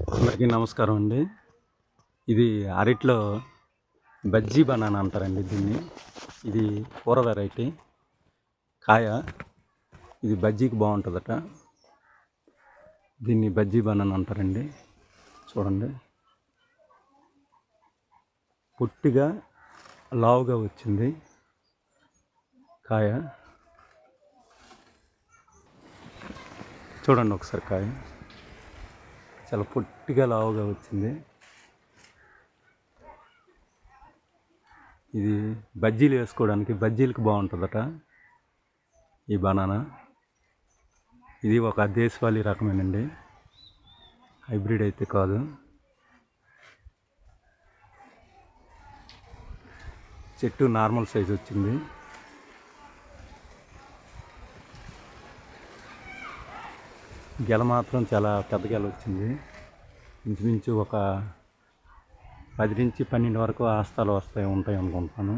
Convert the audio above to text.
అందరికీ నమస్కారం అండి. ఇది అరటిలో బజ్జీ బనానా అంటారండి దీన్ని. ఇది కూర వెరైటీ కాయ. ఇది బజ్జీకి బాగుంటుందట. దీన్ని బజ్జీ బనానా అంటారండి. చూడండి, పొట్టిగా లావుగా వచ్చింది కాయ. చూడండి ఒకసారి కాయ చాలా పొట్టిగా లావుగా వచ్చింది. ఇది బజ్జీలు వేసుకోవడానికి, బజ్జీలకు బాగుంటుందట ఈ బనానా. ఇది ఒక దేశవాళీ రకమేనండి, హైబ్రిడ్ అయితే కాదు. చెట్టు నార్మల్ సైజ్ వచ్చింది. గెల మాత్రం చాలా పెద్ద గెల వచ్చింది. ఇంచుమించు ఒక 10 నుంచి 12 వరకు ఆస్తాలు ఉంటాయి అనుకుంటున్నాను.